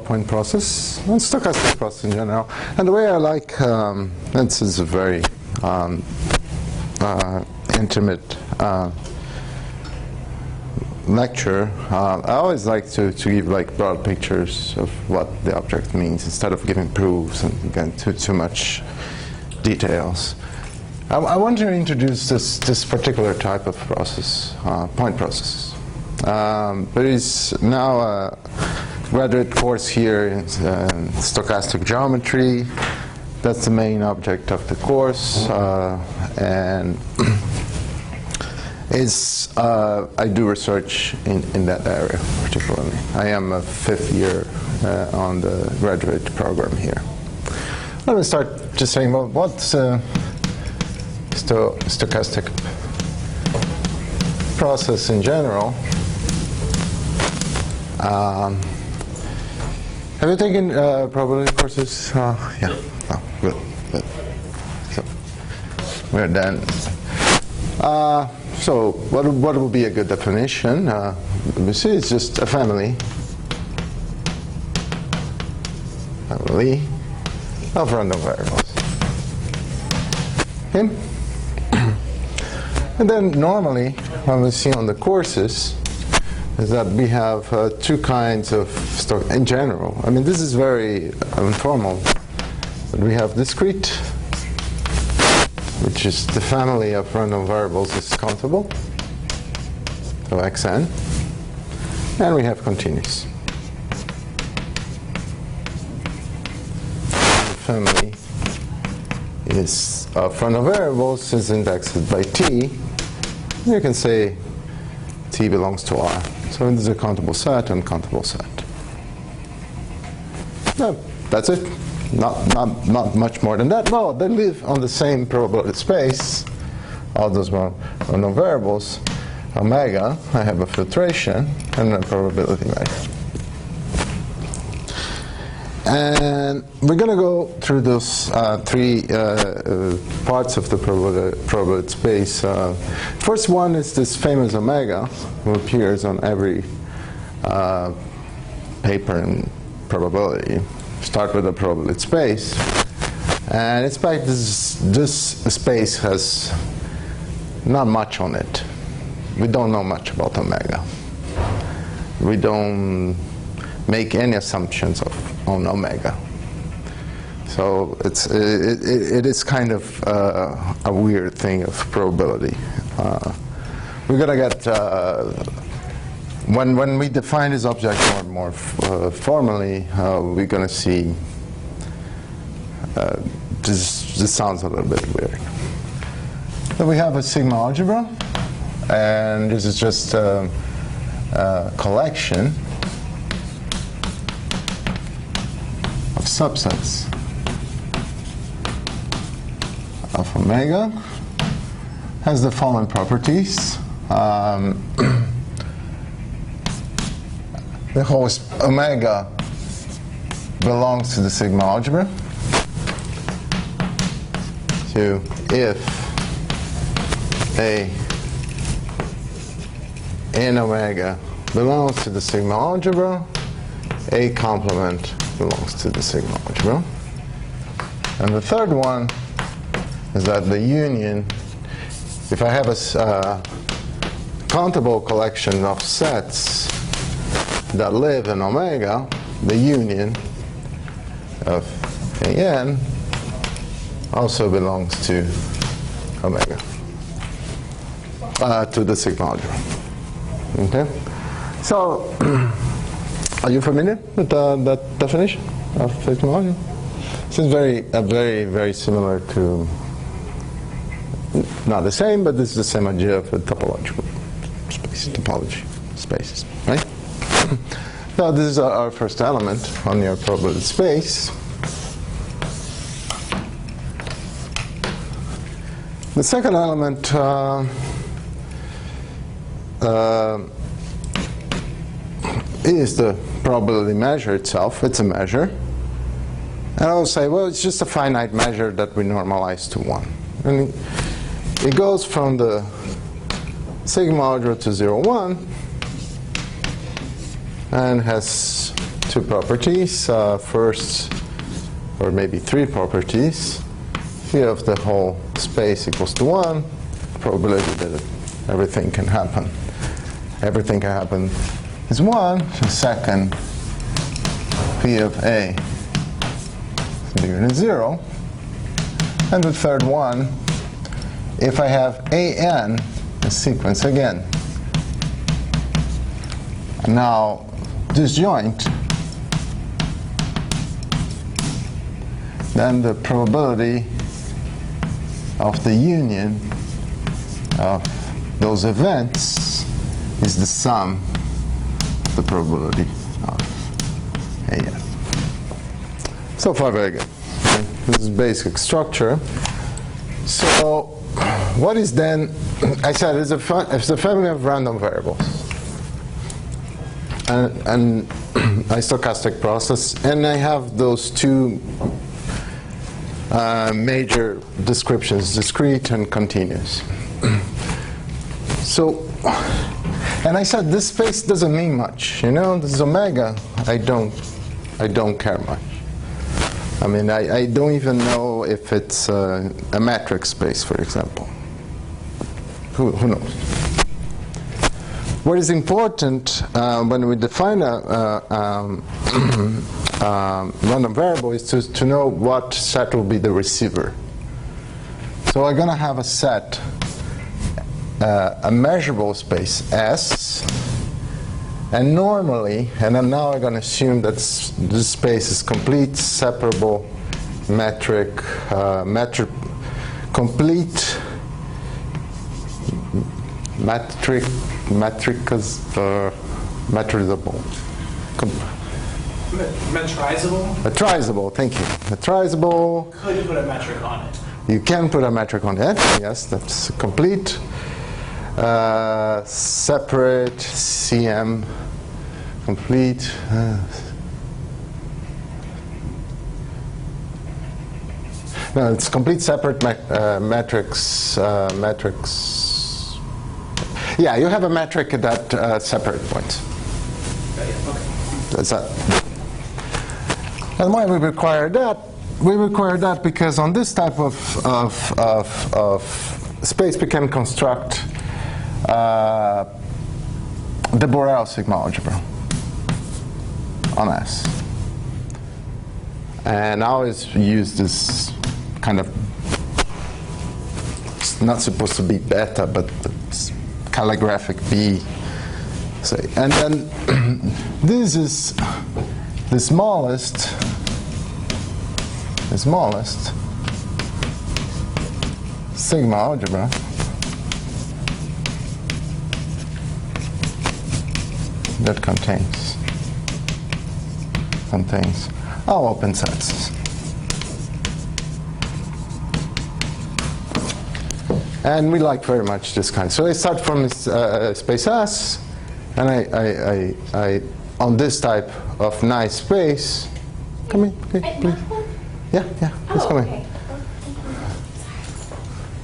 point process and stochastic process in general. And the way I like, this is a very intimate lecture. I always like to give like broad pictures of what the object means instead of giving proofs and getting too much details. I want to introduce this particular type of process, point process. There is now a graduate course here in stochastic geometry. That's the main object of the course, and I do research in that area particularly. I am a 5th year on the graduate program here. Let me start just saying, well, what's stochastic process in general? Have you taken probability courses? Yeah. Oh, good. So we're done. So what would be a good definition? We see it's just a family of random variables. Okay? And then normally, what we see on the courses is that we have two kinds of stoch in general. I mean, this is very informal, but we have discrete, which is the family of random variables is countable, so xn, and we have continuous. The family is of random variables is indexed by t. You can say t belongs to R. So this is a countable set and countable set. No, that's it. Not much more than that. Well, they live on the same probability space, all those random variables. Omega, I have a filtration and a probability measure. And we're going to go through those three parts of the probability space. First one is this famous omega, who appears on every paper in probability. Start with the probability space. And in fact, this space has not much on it. We don't know much about omega. We don't make any assumptions on omega. So it is kind of a weird thing of probability. We're going to get, when we define this object more formally, we're going to see, this sounds a little bit weird. So we have a sigma algebra, and this is just a collection of subsets of omega. Has the following properties. The host omega belongs to the sigma algebra. So if A in omega belongs to the sigma algebra, A complement belongs to the sigma algebra. And the third one is that the union, if I have a countable collection of sets that live in omega, the union of AN also belongs to omega, to the sigma algebra. Okay? So, are you familiar with that definition of sigma algebra? This is very similar to, not the same, but this is the same idea of a topological space, topology spaces, right? So this is our first element on your probability space. The second element is the probability measure itself. It's a measure. And I'll say, well, it's just a finite measure that we normalize to 1. And it goes from the sigma algebra to 0, 1, and has two properties. First, or maybe three properties. Phi of the whole space equals to 1. Probability that everything can happen. Everything can happen is 1. The second, Phi of A is bigger than 0. And the third one, if I have AN, a sequence again, now disjoint, then the probability of the union of those events is the sum of the probability of AN. So far, very good. This is basic structure. So, what is then? I said it's a family of random variables, and a stochastic process, and I have those two major descriptions: discrete and continuous. So, and I said this space doesn't mean much. You know, this is omega. I don't care much. I mean, I don't even know if it's a metric space, for example. Who knows? What is important when we define a random variable is to know what set will be the receiver. So I'm going to have a set, a measurable space S, and normally, and then now I'm going to assume that this space is complete, separable, metric, complete, metrizable. Metrizable? Metrizable, thank you. Metrizable. Could you put a metric on it? You can put a metric on it, yes, that's complete. Separate, CM, complete. No, it's complete separate metrics. Yeah, you have a metric that separate points. Okay. That's that. And why we require that? We require that because on this type of space we can construct the Borel sigma algebra on S. And I always use this kind of, it's not supposed to be beta, but it's calligraphic B. Say. And then this is the smallest sigma algebra that contains all open sets. And we like very much this kind. So I start from this space S, and I on this type of nice space. Come in, okay, please. Yeah, please come in.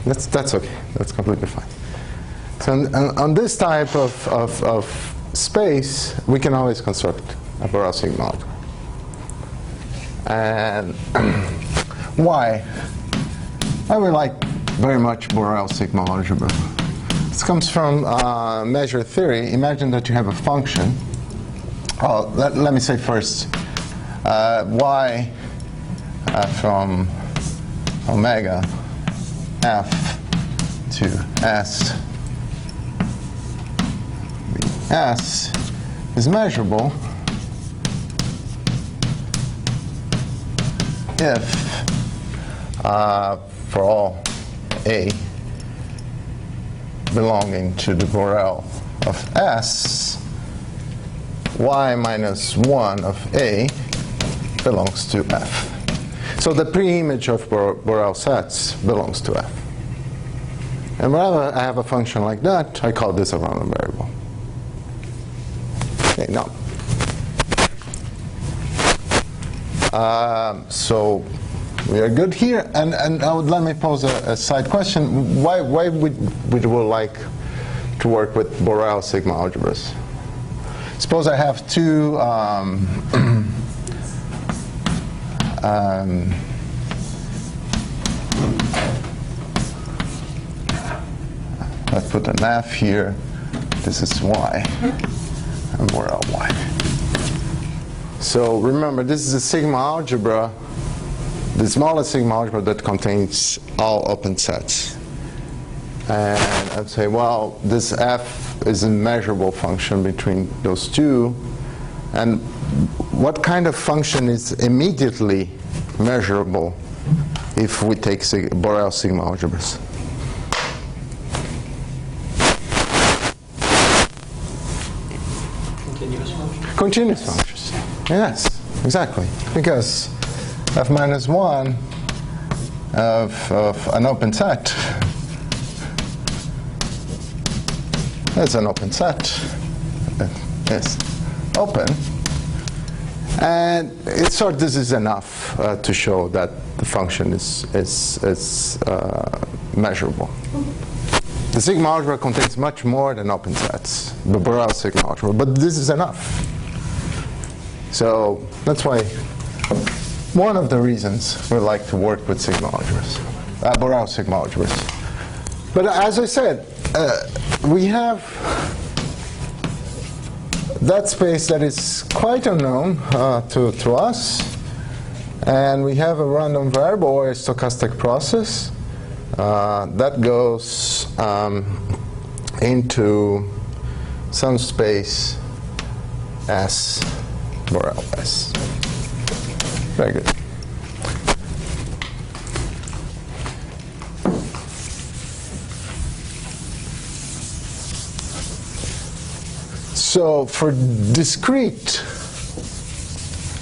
That's okay. That's completely fine. So on this type of space, we can always construct a Borel sigma algebra. And why? I would like very much Borel sigma algebra. This comes from measure theory. Imagine that you have a function. Oh, let me say first, y from omega f to s is measurable if for all a belonging to the Borel of S, y minus 1 of A belongs to F. So the pre-image of Borel sets belongs to F. And whenever I have a function like that, I call this a random variable. Okay, now. So we are good here, and let me pose a side question. Why would we like to work with Borel sigma algebras? suppose I have two let's put an F here. This is Y, and we're at Y. So remember, this is a sigma algebra, the smallest sigma algebra that contains all open sets. And I'd say, well, this F is a measurable function between those two. And what kind of function is immediately measurable if we take Borel sigma algebras? Continuous function. Continuous functions. Yes, exactly. Because F minus 1 of an open set is an open set. It's open. And this is enough to show that the function is measurable. The sigma algebra contains much more than open sets, the Borel sigma algebra, but this is enough. So that's why one of the reasons we like to work with sigma algebras, Borel sigma algebras. But as I said, we have that space that is quite unknown to us, and we have a random variable or a stochastic process that goes into some space S, Borel S. Very good. So for discrete,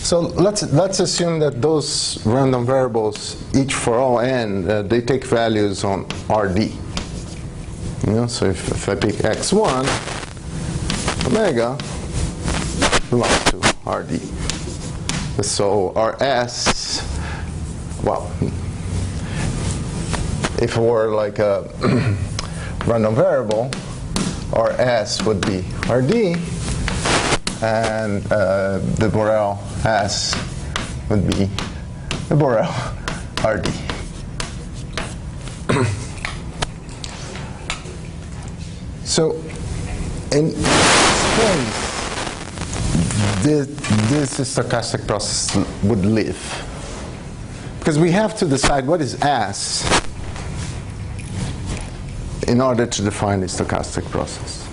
so let's assume that those random variables, each for all n, they take values on Rd. You know, so if I pick x1, omega belongs to Rd. So Rs, well, if it were like a random variable, Rs would be Rd, and the Borel S would be the Borel Rd. So in space, this stochastic process would live, because we have to decide what is S in order to define the stochastic process.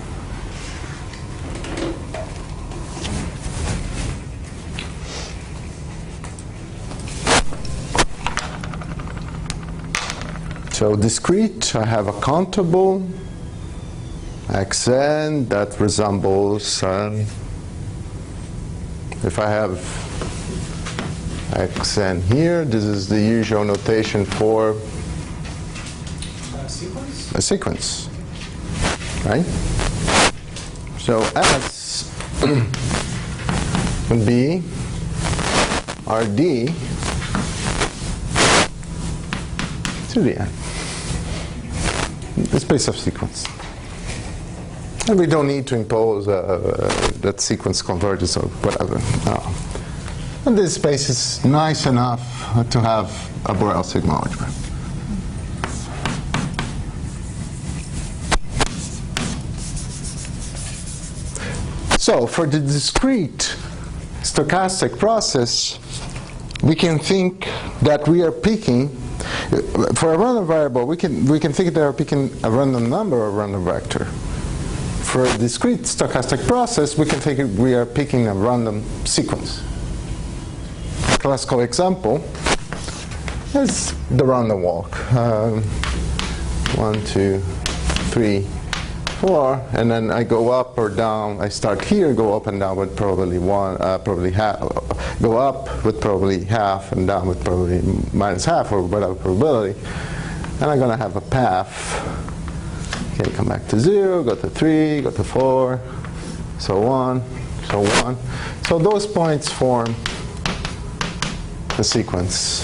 So discrete, I have a countable xn that resembles, if I have xn here, this is the usual notation for Sequence? a sequence, right? So S would be Rd to the n, the space of sequence. And we don't need to impose that sequence converges or whatever. No. And this space is nice enough to have a Borel sigma algebra. So for the discrete stochastic process, we can think that we are picking, for a random variable, we can think that we are picking a random number or a random vector. For a discrete stochastic process, we can think we are picking a random sequence. A classical example is the random walk. 1, 2, 3, 4, and then I go up or down. I start here, go up and down with probably probably half. Go up with probably half, and down with probably minus half, or whatever probability. And I'm going to have a path. Okay, come back to 0, go to 3, go to 4, so on, so on. So those points form the sequence,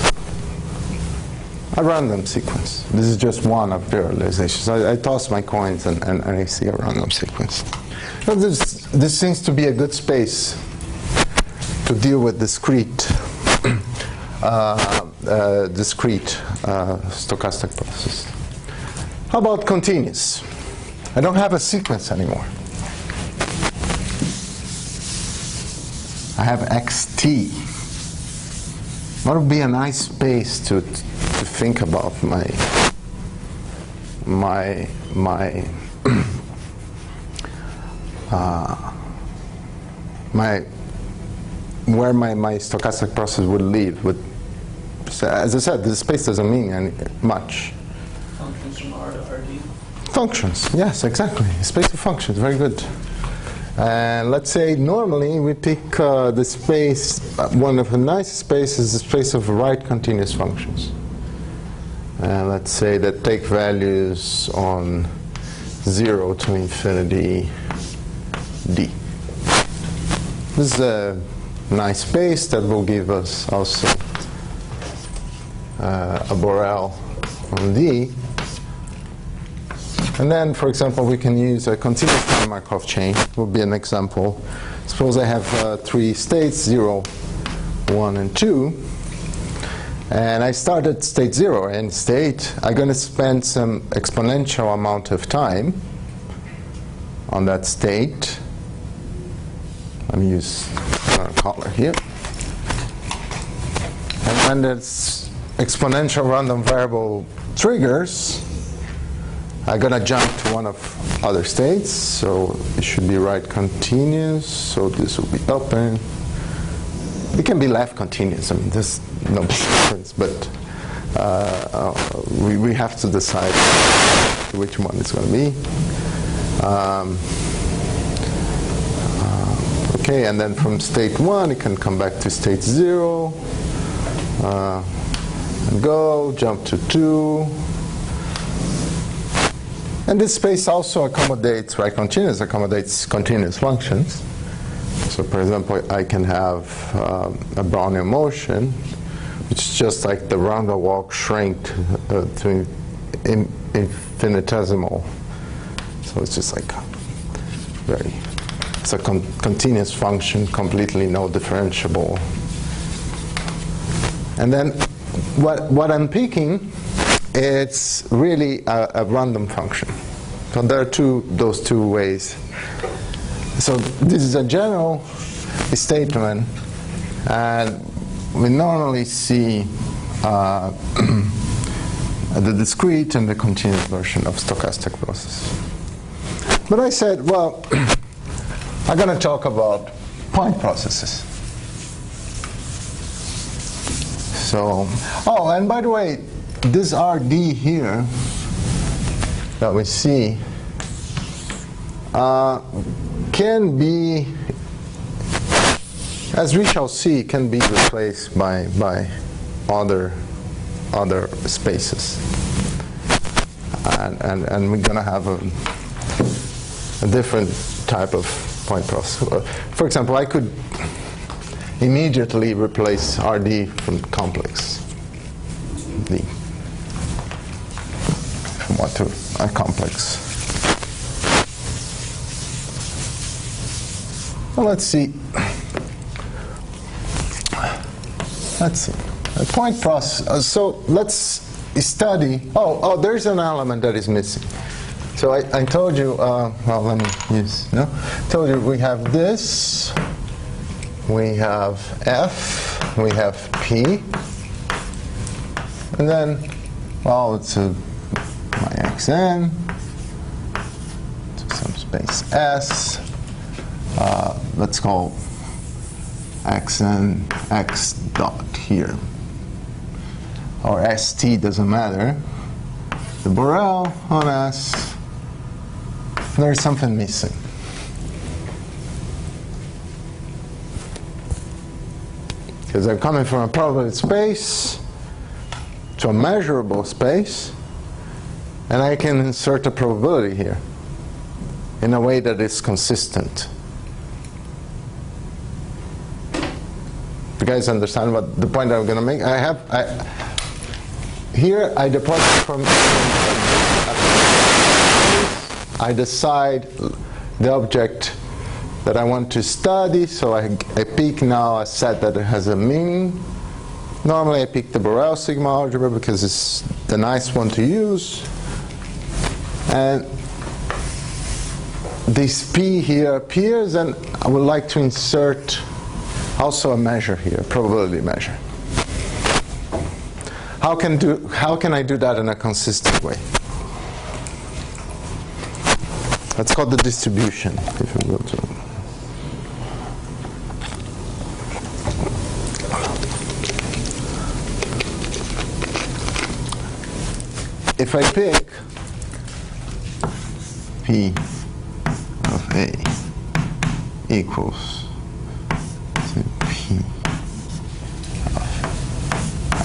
a random sequence. This is just one of the realizations. I toss my coins and I see a random sequence. So this this seems to be a good space to deal with discrete stochastic processes. How about continuous? I don't have a sequence anymore. I have xt. What would be a nice space to think about where my stochastic process would live? As I said, the space doesn't mean much. Functions from R to RD. Functions, yes, exactly. Space of functions, very good. And let's say normally we pick the space, one of the nicest spaces is the space of right continuous functions. And let's say that take values on 0 to infinity d. This is a nice space that will give us also a Borel on d. And then, for example, we can use a continuous time Markov chain. Would be an example. Suppose I have 3 states, 0, 1, and 2. And I start at state 0. And state, I'm going to spend some exponential amount of time on that state. Let me use another color here. And when this exponential random variable triggers, I'm going to jump to one of other states, so it should be right continuous, so this will be open. It can be left continuous, I mean, there's no difference, but we have to decide which one it's going to be. Okay, and then from state 1, it can come back to state 0, and go, jump to 2. And this space also accommodates, right, continuous, accommodates continuous functions. So for example, I can have a Brownian motion, which is just like the van der Waals shrink to infinitesimal. So it's just like it's a continuous function, completely no differentiable. And then what I'm picking, it's really a random function. So there are those two ways. So this is a general statement, and we normally see the discrete and the continuous version of stochastic process. But I said, well, I'm going to talk about point processes. So, oh, and by the way, this RD here that we see can be, as we shall see, can be replaced by other spaces, and we're going to have a different type of point process. For example, I could immediately replace RD from complex D. From what to a complex. Well, let's see. A point process. So let's study. Oh, there's an element that is missing. So I told you. Well, let me use. No, told you we have this. We have F. We have P. And then, well, it's my xn to some space S. Let's call xn x dot here, or st, doesn't matter. The Borel on S. There's something missing. Because I'm coming from a probability space to a measurable space, and I can insert a probability here in a way that is consistent. You guys understand what the point I'm going to make? Here I deposit from I decide the object that I want to study, so I pick now a set that has a meaning. Normally I pick the Borel sigma algebra because it's the nice one to use. And this P here appears, and I would like to insert also a measure here, probability measure. How can I do that in a consistent way? That's called the distribution. If we go to if I pick P of A equals P of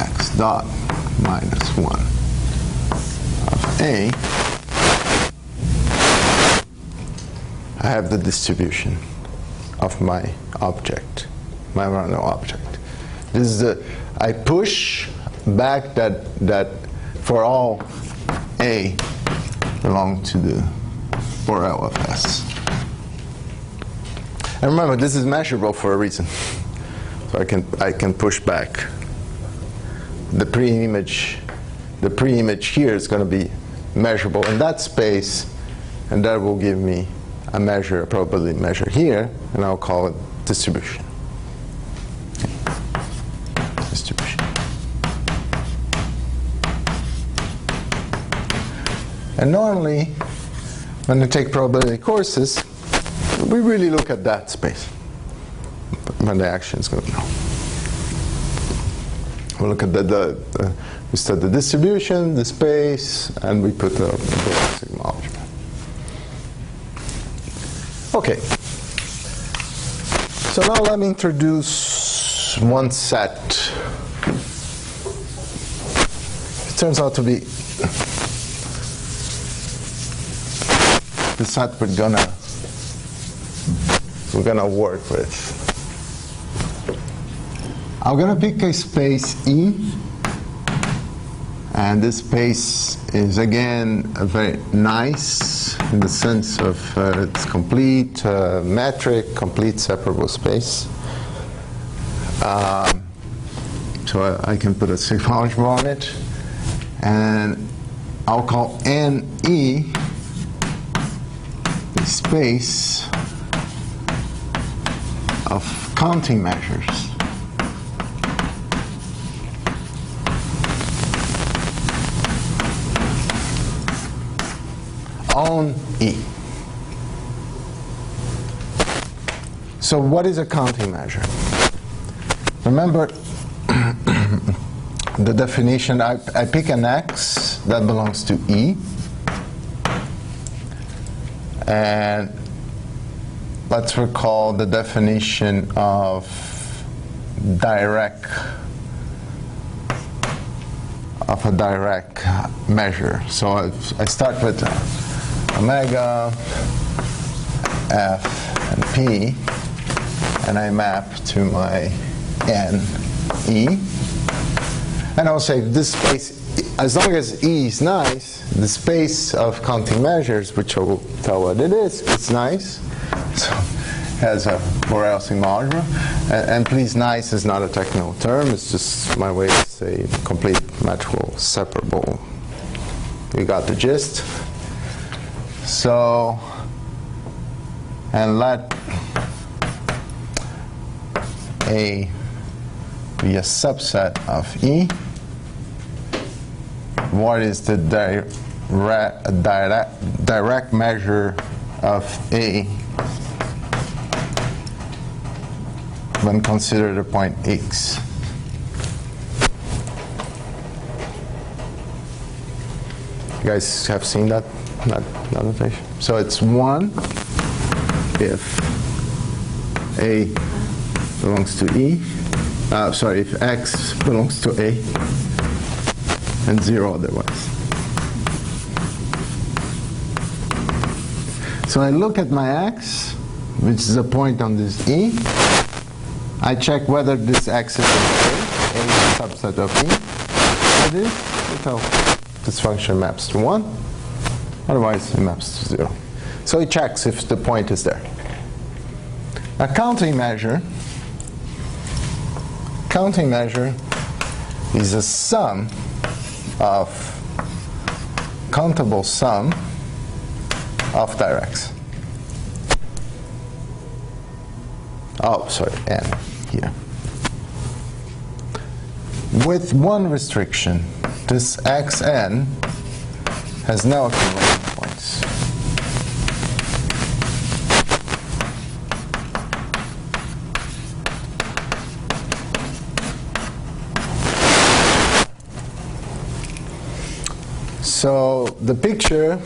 X dot minus 1 of A, I have the distribution of my object, my random object. This is the, I push back that for all A belong to the Borel of S. And remember, this is measurable for a reason. So I can push back. The pre-image here is going to be measurable in that space, and that will give me a measure, a probability measure here, and I'll call it distribution. Distribution. And normally, when we take probability courses, we really look at that space when the action is going on. We look at we study the distribution, the space, and we put the sigma algebra. Okay. So now let me introduce one set. It turns out to be the set we're gonna work with. I'm gonna pick a space E, and this space is again very nice in the sense of it's complete metric, complete separable space. So I can put a sigma algebra on it, and I'll call NE the space of counting measures. On E. So what is a counting measure? Remember the definition, I pick an X that belongs to E, and let's recall the definition of a direct measure. So I start with omega, F, and P, and I map to my N, E. And I'll say this space, as long as E is nice, the space of counting measures, which I will tell what it is, it's nice. So it has a Borel sigma algebra. And please, nice is not a technical term, it's just my way to say complete metrical separable. You got the gist? So, and let A be a subset of E. What is the direct measure of A when considered a point X? You guys have seen that notation? So it's 1 if A belongs to E. If X belongs to A, and 0 otherwise. So I look at my X, which is a point on this E. I check whether this X is in A is a subset of E. It is. So this function maps to 1. Otherwise, it maps to 0. So it checks if the point is there. A counting measure is a sum of countable sum of directs. Oh, sorry, n here. With one restriction, this xn has no accumulating points. So the picture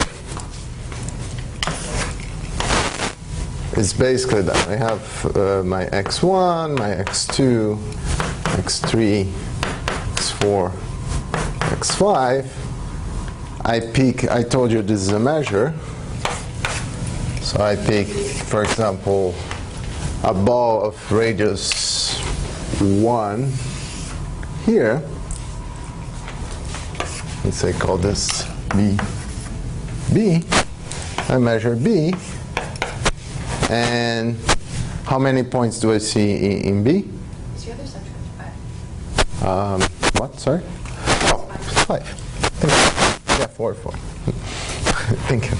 is basically that. I have my x1, my x2, x3, x4, x5. I told you this is a measure. So I pick, for example, a ball of radius 1 here. Let's say call this B. I measure B. And how many points do I see in B? Is your other subtract 5? What? Sorry? Oh, 5. Thank you. Yeah, 4. Thank you.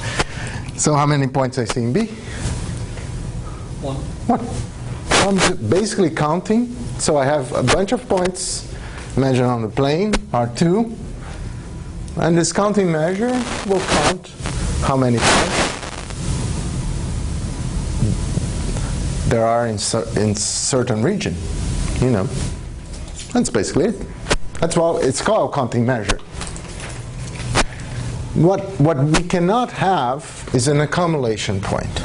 So how many points I see in B? 1. I'm basically counting. So I have a bunch of points measured on the plane, R2. And this counting measure will count how many points there are in certain region. You know, that's basically it. That's why it's called a counting measure. What we cannot have is an accumulation point.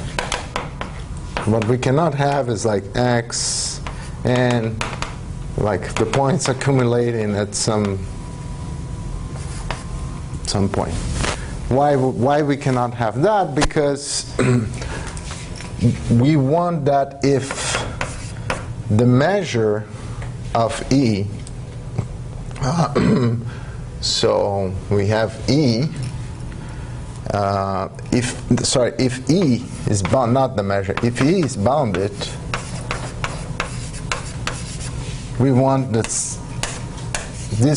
What we cannot have is like x and like the points accumulating at some point. Why we cannot have that? Because we want that if the measure of E, so we have E, if E is bound, not the measure, if E is bounded, we want this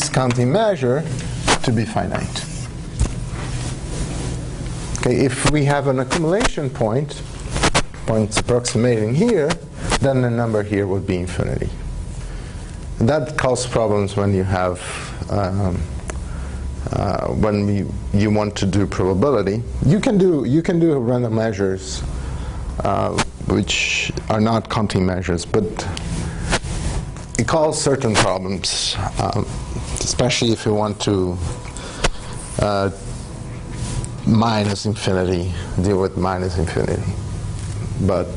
counting measure to be finite. Okay, if we have an accumulation point, points approximating here, then the number here would be infinity. And that causes problems when you have you want to do probability. You can do random measures which are not counting measures, but it causes certain problems, especially if you want to minus infinity, deal with minus infinity. But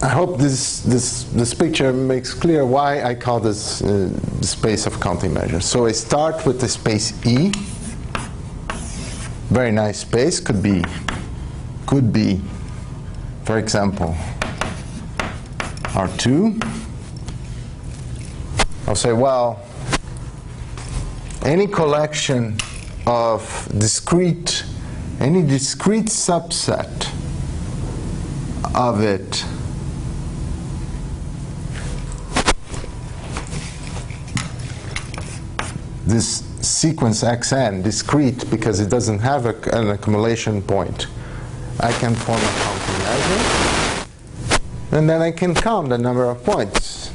I hope this picture makes clear why I call this the space of counting measures. So I start with the space E. Very nice space. Could be, for example, R2. I'll say, well, any collection of any discrete subset of it this sequence xn, discrete because it doesn't have an accumulation point, I can form a counting measure, and then I can count the number of points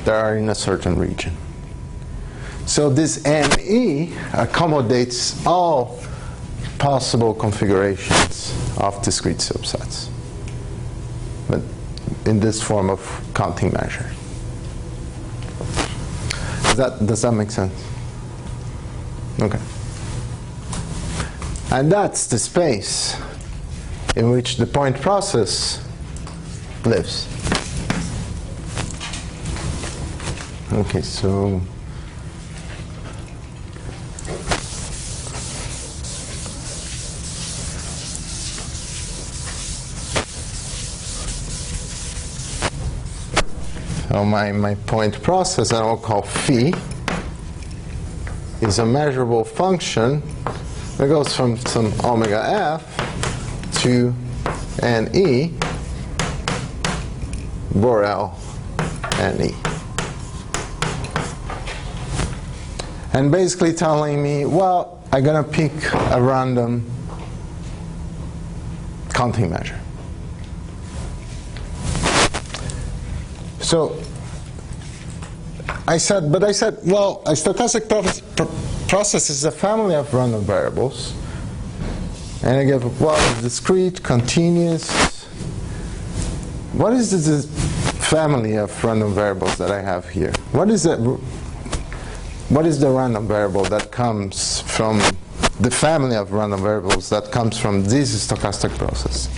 that are in a certain region. So this NE accommodates all possible configurations of discrete subsets, but in this form of counting measure. Does that make sense? Okay. And that's the space in which the point process lives. Okay, so my point process, I will call phi, is a measurable function that goes from some omega f to NE Borel and E. And basically telling me, well, I'm going to pick a random counting measure. So I said, well, a stochastic process is a family of random variables. And I give, well, discrete, continuous. What is this family of random variables that I have here? What is the random variable that comes from the family of random variables that comes from this stochastic process?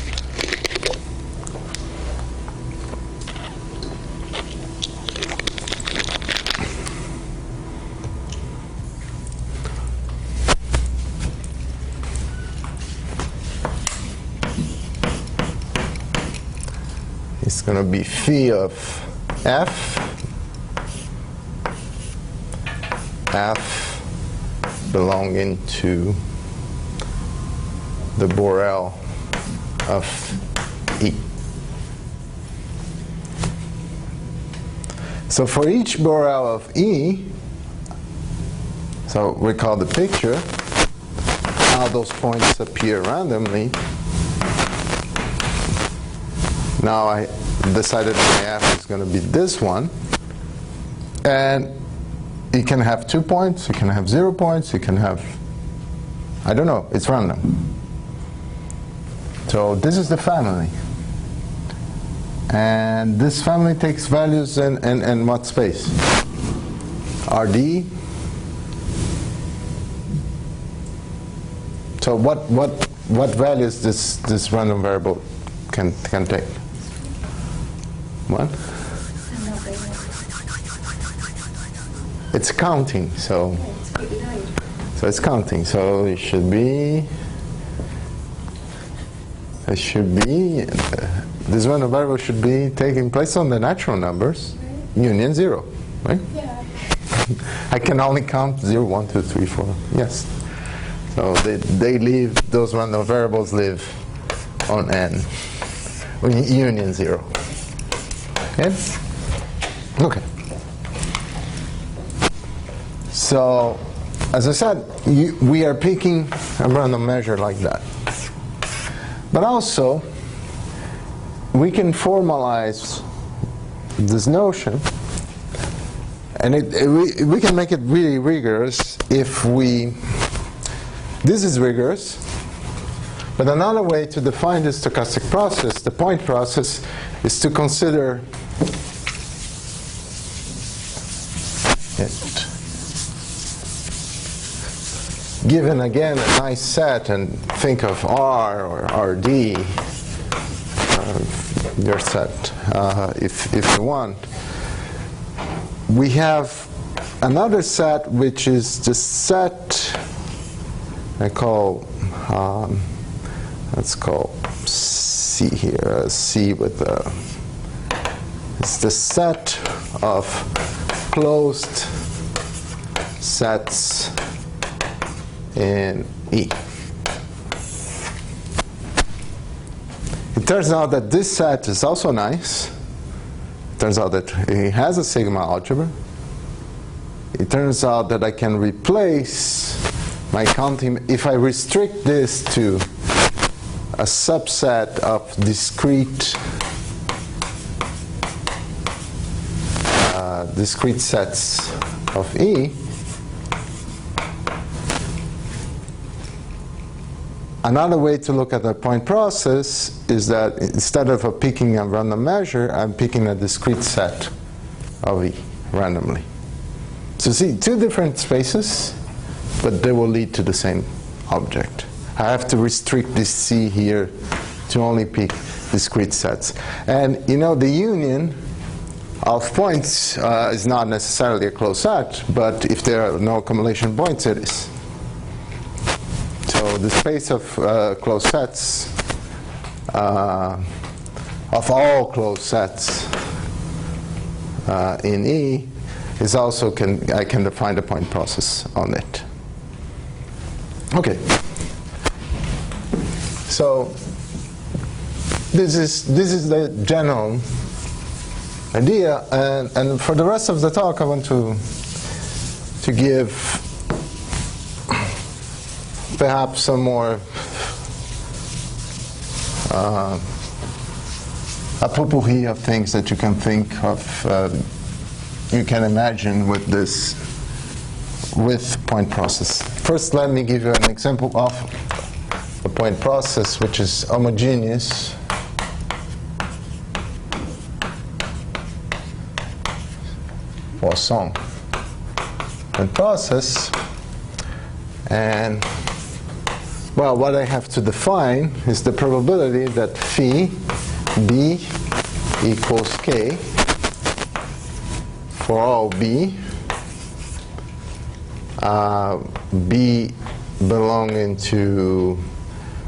It's going to be phi of f belonging to the Borel of E. So for each Borel of E, so recall the picture, how those points appear randomly. Now I decided my f is going to be this one, and you can have 2 points, you can have 0 points, you can have, I don't know, it's random. So this is the family. And this family takes values in what space? RD. So what values this random variable can take? What? It's counting, so it's counting. So it should be. This random variable should be taking place on the natural numbers, union 0, right? Yeah. I can only count 0, 1, 2, 3, 4. Yes. So they live. Those random variables live on n, union 0. Yes? Okay. So, as I said, we are picking a random measure like that. But also, we can formalize this notion, and we can make it really rigorous if we. This is rigorous, but another way to define this stochastic process, the point process, is to consider it. Given again a nice set, and think of R or RD, your set, if you want. We have another set which is the set I call, let's call C here, C with it's the set of closed sets in E. It turns out that this set is also nice. It turns out that it has a sigma algebra. It turns out that I can replace my counting, if I restrict this to a subset of discrete sets of E, another way to look at the point process is that instead of picking a random measure, I'm picking a discrete set of E randomly. So see, two different spaces, but they will lead to the same object. I have to restrict this C here to only pick discrete sets. And you know, the union of points is not necessarily a closed set, but if there are no accumulation points, it is. So the space of closed sets, of all closed sets in E, is also I can define the point process on it. Okay. So this is the general idea. And for the rest of the talk, I want to give perhaps some more a potpourri of things that you can think of, you can imagine with this, with point process. First, let me give you an example of a point process which is homogeneous. Poisson point process, and well, what I have to define is the probability that phi b equals k for all b, b belonging to,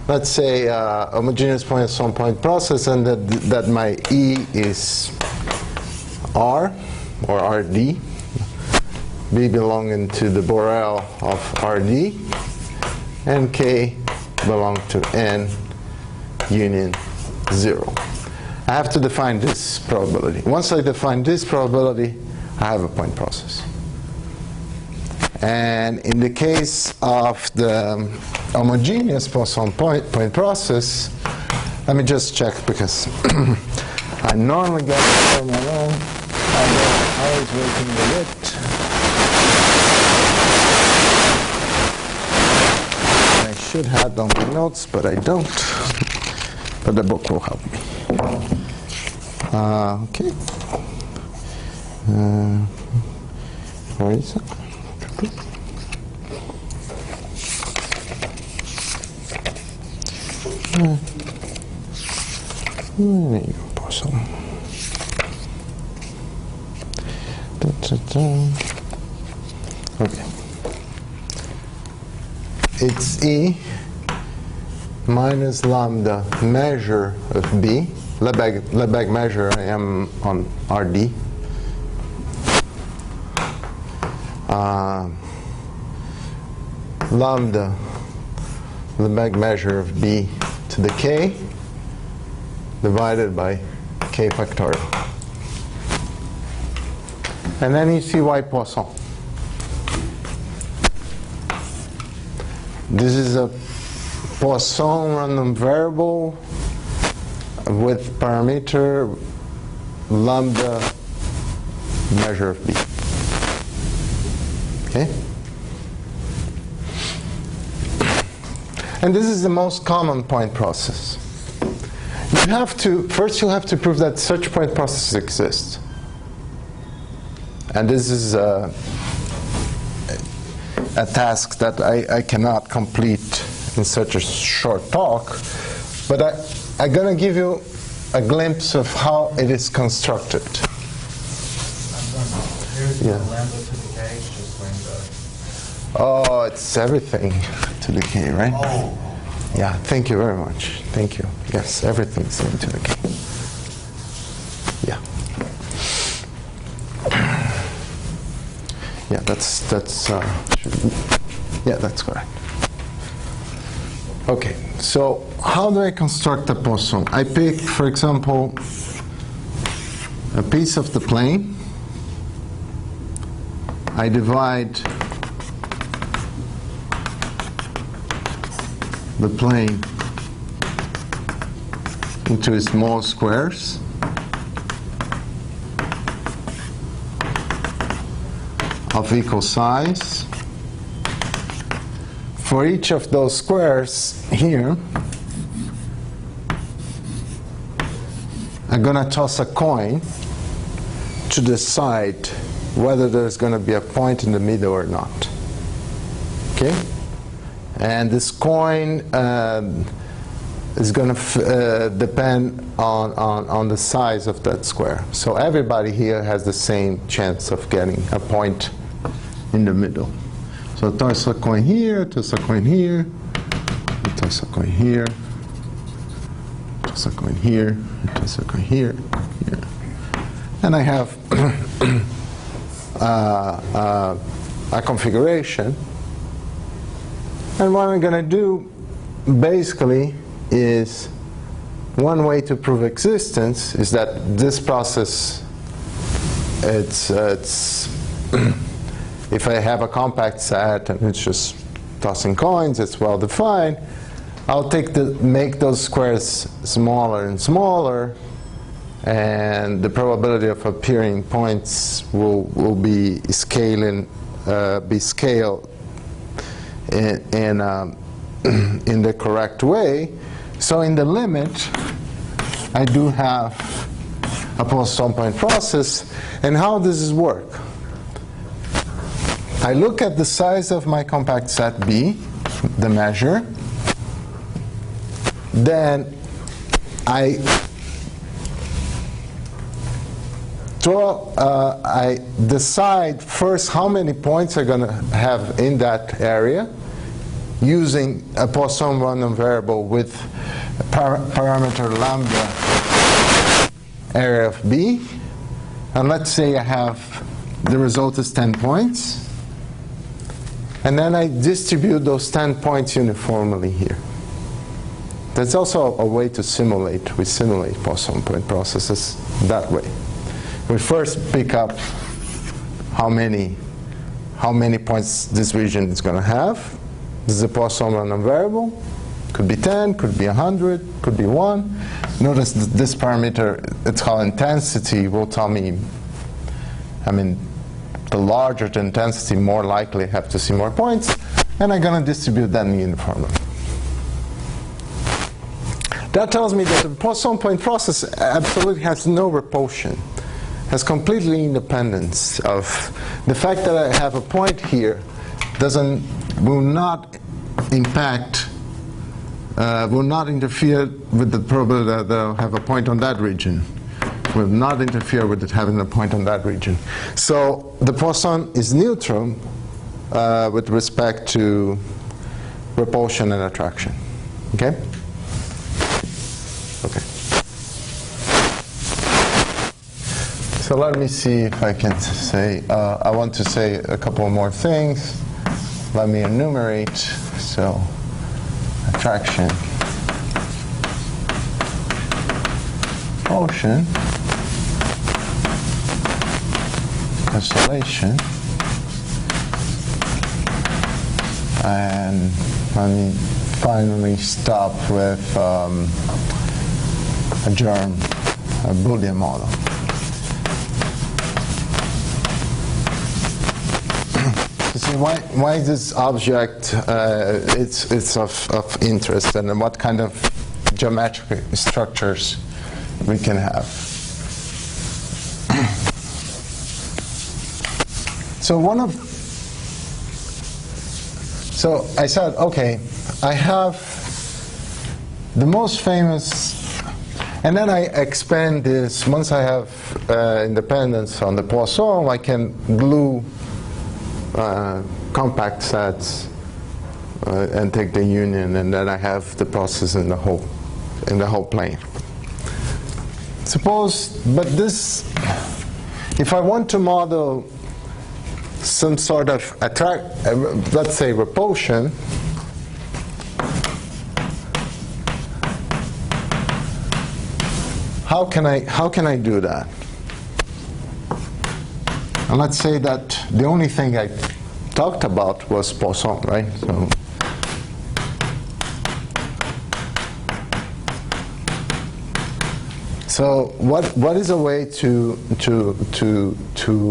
let's say, homogeneous Poisson point process, and that my E is R or RD, B belonging to the Borel of RD, and K belong to N union 0. I have to define this probability. Once I define this probability, I have a point process. And in the case of the homogeneous Poisson point process, let me just check, because I normally get it for my own. I'm always working with it. I should have it on my notes, but I don't. But the book will help me. Okay. Where is it? There you go, Poisson. Okay. It's E minus lambda measure of B. Lebesgue measure, I am on RD. Lambda Lebesgue measure of B to the K divided by K factorial. And then you see why Poisson. This is a Poisson random variable with parameter lambda measure of B. Okay? And this is the most common point process. You have to, first you have to prove that such point processes exist. And this is a task that I cannot complete in such a short talk, but I'm going to give you a glimpse of how it is constructed. Here's Yeah. the lambda to the k, it's just lambda. Oh, it's everything to the k, right? Oh. Yeah, thank you very much. Thank you. Yes, everything's into the k. Yeah. Yeah, that's correct. Okay, so how do I construct a Poisson? I pick, for example, a piece of the plane. I divide the plane into small squares. Of equal size. For each of those squares here, I'm going to toss a coin to decide whether there's going to be a point in the middle or not. Okay? And this coin is going to depend on the size of that square. So everybody here has the same chance of getting a point in the middle. So toss a coin here, toss a coin here, toss a coin here, toss a coin here, toss a coin here, here. And I have a configuration. And what I'm going to do basically is, one way to prove existence is that this process it's if I have a compact set and it's just tossing coins, it's well defined, I'll make those squares smaller and smaller, and the probability of appearing points will be scaled in the correct way. So in the limit, I do have a post-on-point process. And how does this work? I look at the size of my compact set B, the measure. Then I decide first how many points I'm going to have in that area using a Poisson random variable with parameter lambda area of B. And let's say I have the result is 10 points. And then I distribute those 10 points uniformly here. That's also a way to simulate. We simulate Poisson-point processes that way. We first pick up how many points this region is going to have. This is a Poisson random variable. Could be 10, could be 100, could be 1. Notice that this parameter, it's called intensity, will tell me, the larger the intensity, more likely I have to see more points, and I'm going to distribute them uniformly. That tells me that the Poisson-point process absolutely has no repulsion, has completely independence of the fact that I have a point here will not impact, will not interfere with the probability that I'll have a point on that region. Will not interfere with it having a point on that region. So the Poisson is neutral with respect to repulsion and attraction. Okay? Okay. So let me see if I can say, I want to say a couple more things. Let me enumerate. So, attraction, motion, oscillation, and let me finally stop with a Boolean model. You see, why this object it's of interest, and what kind of geometric structures we can have. So I said, okay, I have the most famous, and then I expand this. Once I have independence on the Poisson, I can glue compact sets and take the union, and then I have the process in the whole plane. But this, if I want to model some sort of let's say repulsion, how can I do that? And let's say that the only thing I talked about was Poisson, right? So what is a way to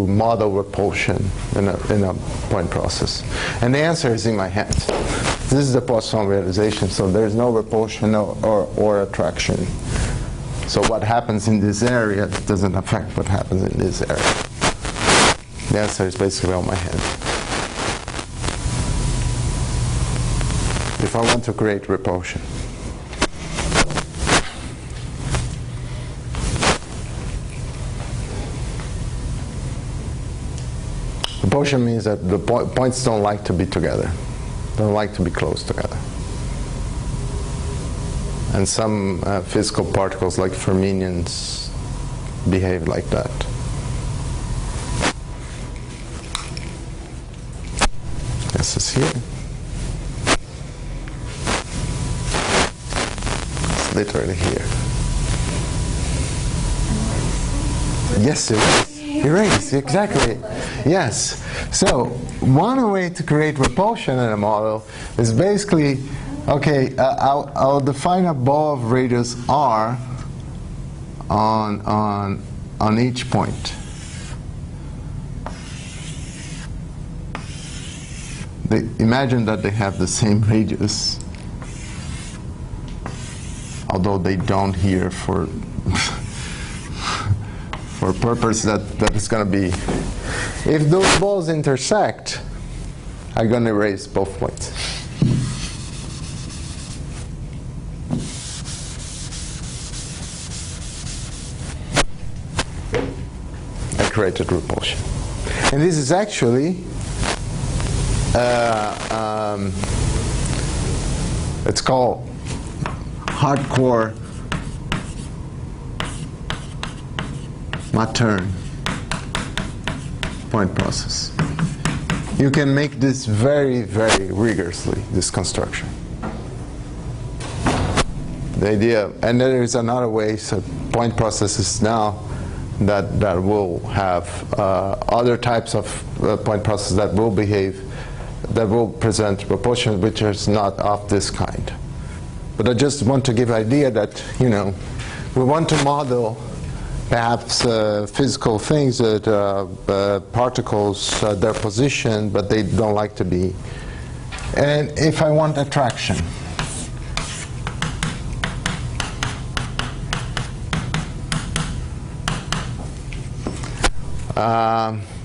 model repulsion in a point process? And the answer is in my hands. This is the Poisson realization, so there's no repulsion or attraction. So what happens in this area doesn't affect what happens in this area. The answer is basically on my hand. If I want to create repulsion. Repulsion means that the points don't like to be together, don't like to be close together. And some physical particles like fermions behave like that. This is here. It's literally here. Yes, it is. Erase, exactly. Yes. So one way to create repulsion in a model is basically, okay, I'll define a ball of radius r on each point. Imagine that they have the same radius, although they don't here for for purpose that is going to be. If those balls intersect, I'm going to erase both points. I created repulsion. And this is actually it's called hardcore Matern point process. You can make this very, very rigorously, this construction. The idea, and there is another way, so point processes now that will have other types of point processes that will behave, that will present repulsion which is not of this kind. But I just want to give idea that, you know, we want to model perhaps physical things, that particles, their position, but they don't like to be. And if I want attraction,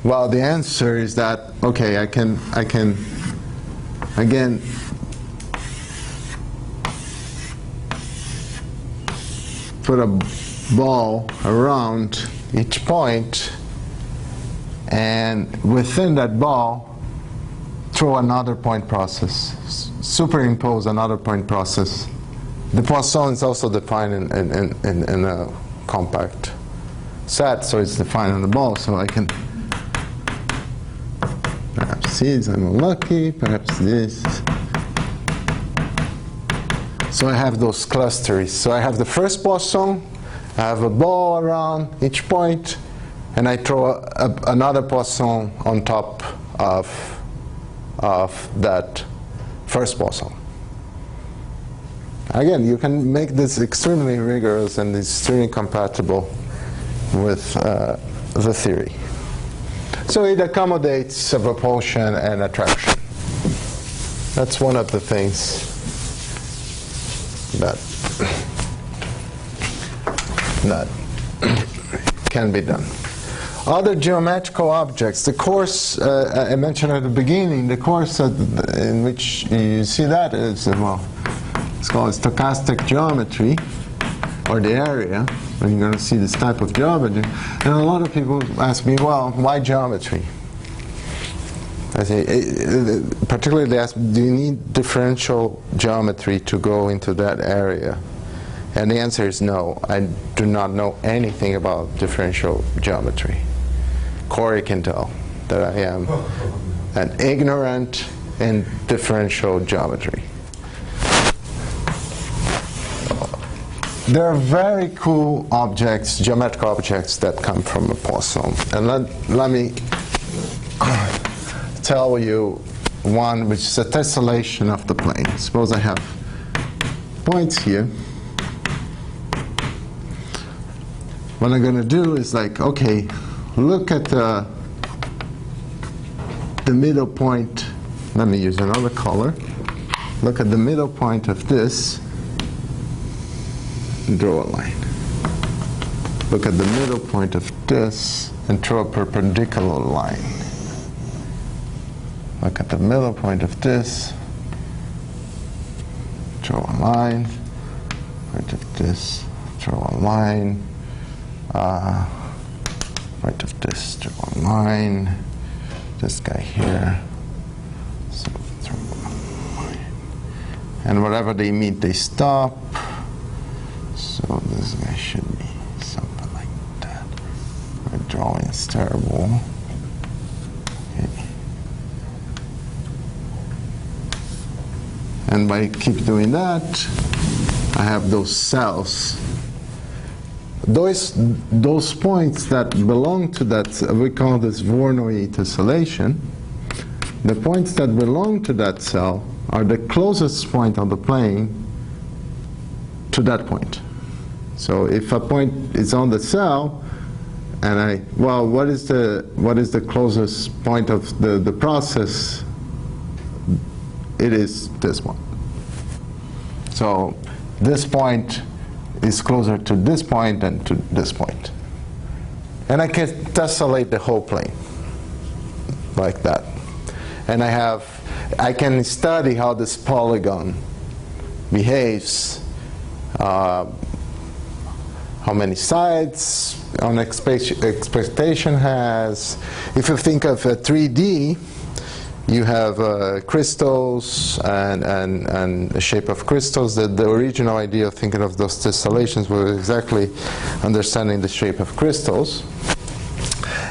well, the answer is that, okay, I can again put a ball around each point, and within that ball throw another point process, superimpose another point process. The Poisson is also defined in a compact set, so it's defined on the ball, so I can perhaps these, I'm unlucky, perhaps this. So I have those clusters. So I have the first Poisson, I have a ball around each point, and I throw another Poisson on top of that first Poisson. Again, you can make this extremely rigorous and extremely compatible with the theory. So it accommodates repulsion and attraction. That's one of the things that can be done. Other geometrical objects. The course I mentioned at the beginning, the course in which you see that is, well, it's called stochastic geometry, or the area, where you're going to see this type of geometry. And a lot of people ask me, well, why geometry? I say, particularly they ask, do you need differential geometry to go into that area? And the answer is no. I do not know anything about differential geometry. Corey can tell that I am an ignorant in differential geometry. There are very cool objects, geometric objects, that come from a Poisson. And let me tell you one which is a tessellation of the plane. Suppose I have points here. What I'm going to do is like, okay, look at the middle point. Let me use another color. Look at the middle point of this and draw a line. Look at the middle point of this and draw a perpendicular line. Look at the middle point of this, draw a line. Point of this, draw a line. Right of this, draw a line. This guy here, so draw a line. And wherever they meet, they stop. So this guy should be something like that. My drawing is terrible. Okay. And by keep doing that, I have those cells. those points that belong to that, we call this Voronoi tessellation. The points that belong to that cell are the closest point on the plane to that point. So if a point is on the cell, and what is the closest point of the process? It is this one. So this point is closer to this point than to this point. And I can tessellate the whole plane like that. And I can study how this polygon behaves, how many sides an expectation has. If you think of a 3D, you have crystals and the shape of crystals. The original idea of thinking of those tessellations was exactly understanding the shape of crystals.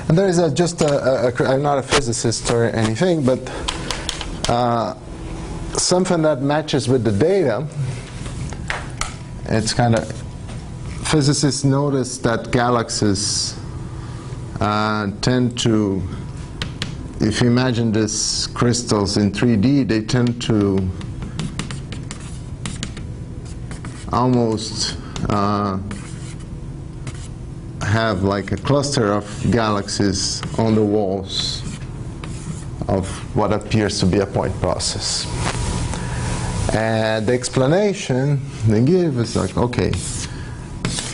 And there is I'm not a physicist or anything, but something that matches with the data. It's kind of, physicists notice that galaxies tend to, if you imagine these crystals in 3D, they tend to almost have like a cluster of galaxies on the walls of what appears to be a point process. And the explanation they give is like, okay,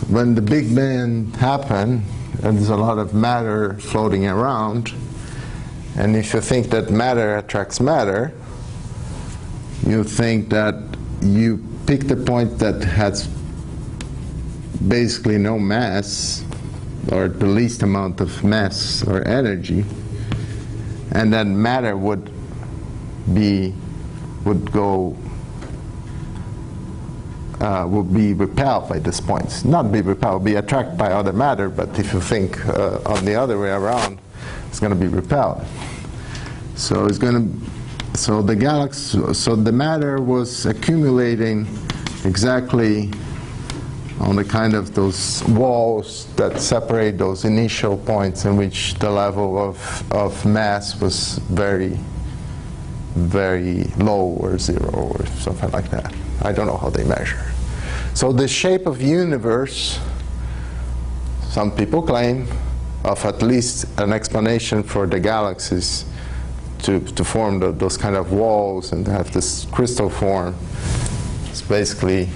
when the Big Bang happened, and there's a lot of matter floating around, and if you think that matter attracts matter, you think that you pick the point that has basically no mass, or the least amount of mass or energy, and then matter would be repelled by this point. Not be repelled, be attracted by other matter, but if you think on the other way around, it's going to be repelled. So the matter was accumulating exactly on the kind of those walls that separate those initial points in which the level of mass was very, very low or zero or something like that. I don't know how they measure. So the shape of the universe, some people claim, of at least an explanation for the galaxies to form those kind of walls and have this crystal form, it's basically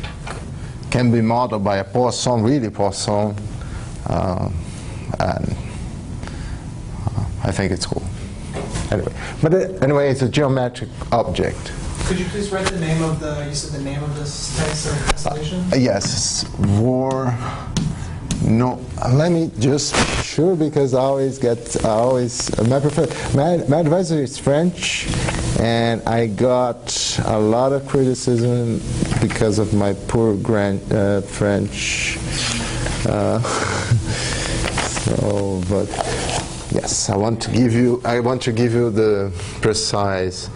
can be modeled by a Poisson, really Poisson, and I think it's cool. Anyway, it's a geometric object. Could you please write the name of you said the name of this tessellation? Yes, no, let me just be sure, because my advisor is French, and I got a lot of criticism because of my poor French. But yes, I want to give you the precise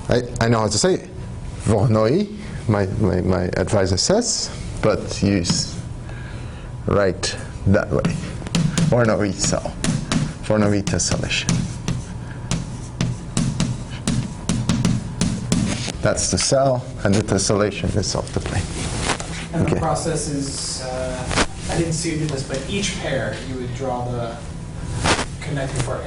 I know how to say it. Voronoi, my advisor says, but use right that way. Voronoi cell. Voronoi tessellation. That's the cell, and the tessellation is of the plane. And the process is, I didn't see you do this, but each pair you would draw the connector for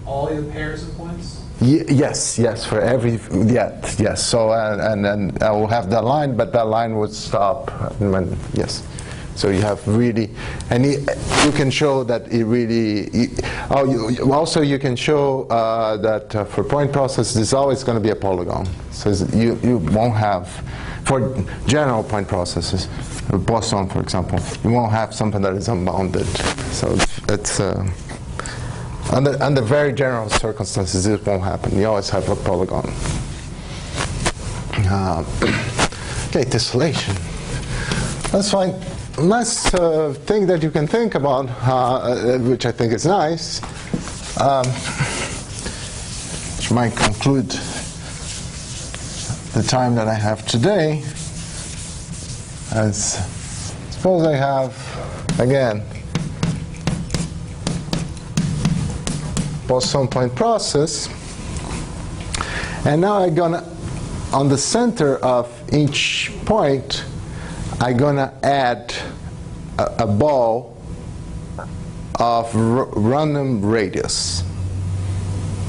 all your pairs of points? Yes, for every, yes. So, and then I will have that line, but that line would stop yes. So you have really, and you can show that it really, also you can show that for point process, there's always going to be a polygon. So you won't have, for general point processes, Poisson, for example, you won't have something that is unbounded. So it's under very general circumstances, this won't happen. You always have a polygon. Okay, tessellation. That's fine. Last thing that you can think about, which I think is nice, which might conclude the time that I have today. as suppose I have, again, Poisson point process, and now I'm gonna, on the center of each point, I'm gonna add a ball of random radius.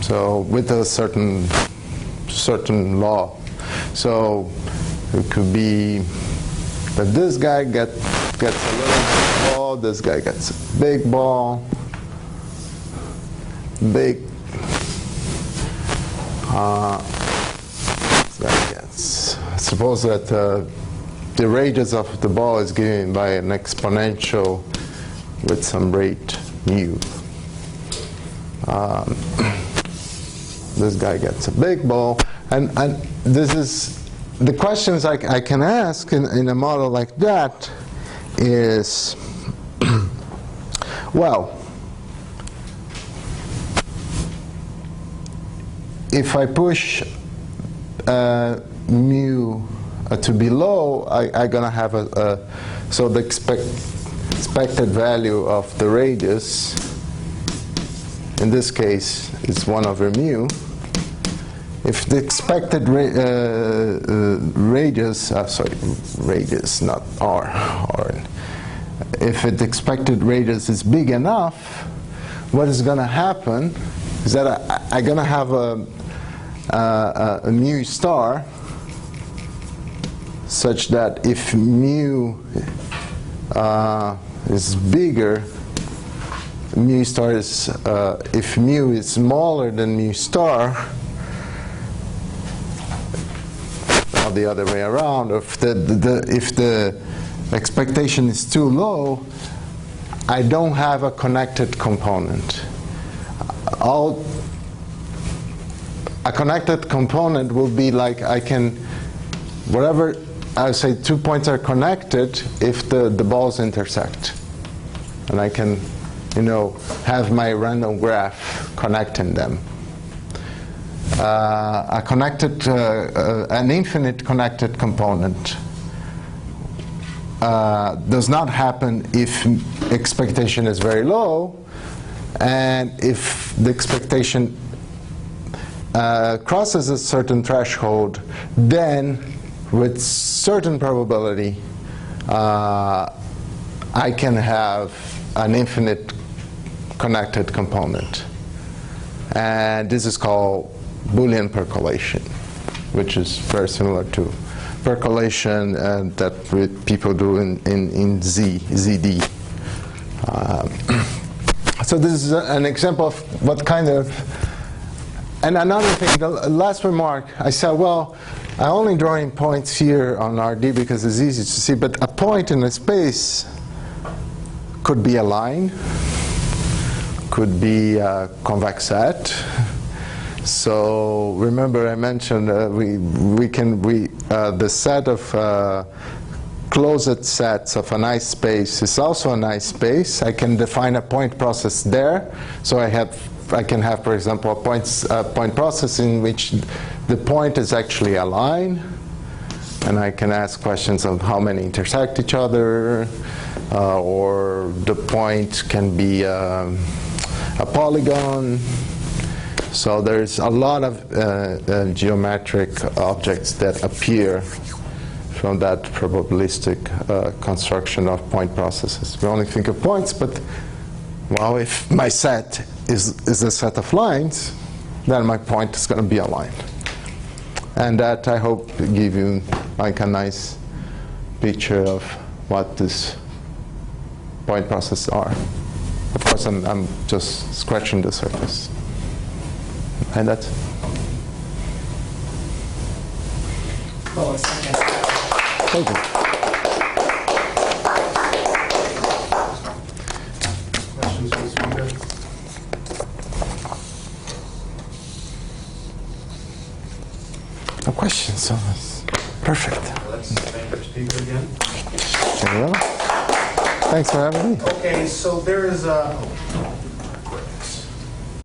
So with a certain law. So it could be that this guy gets a little ball, this guy gets a big ball, big. This guy gets. Suppose that the radius of the ball is given by an exponential with some rate mu. This guy gets a big ball, and this is the questions I can ask in a model like that is, well, if I push mu to below, I'm gonna have so the expected value of the radius in this case is 1 over mu. If the expected radius, radius, not r, if the expected radius is big enough, what is going to happen is that I'm going to have a mu star such that if mu is bigger, mu star is, if mu is smaller than mu star, or the other way around, if the expectation is too low, I don't have a connected component. A connected component will be like I can, whatever, I say 2 points are connected if the balls intersect. And I can, have my random graph connecting them. An infinite connected component does not happen if expectation is very low, and if the expectation crosses a certain threshold, then with certain probability I can have an infinite connected component. And this is called Boolean percolation, which is very similar to percolation that people do in ZD. So this is an example of what kind of. And another thing, the last remark, I said, well, I'm only drawing points here on RD because it's easy to see, but a point in a space could be a line, could be a convex set. So remember I mentioned the set of closed sets of a nice space is also a nice space. I can define a point process there. So I can have, for example, a point process in which the point is actually a line, and I can ask questions of how many intersect each other, or the point can be a polygon. So there's a lot of geometric objects that appear from that probabilistic construction of point processes. We only think of points, but well, if my set is a set of lines, then my point is going to be a line. And that, I hope, give you like a nice picture of what these point processes are. Of course, I'm just scratching the surface. And that's. Well, it's Thank you. Questions for the speaker? No questions, so that's perfect. Let's thank our speaker again. Very well. Thanks for having me. Okay, so there is a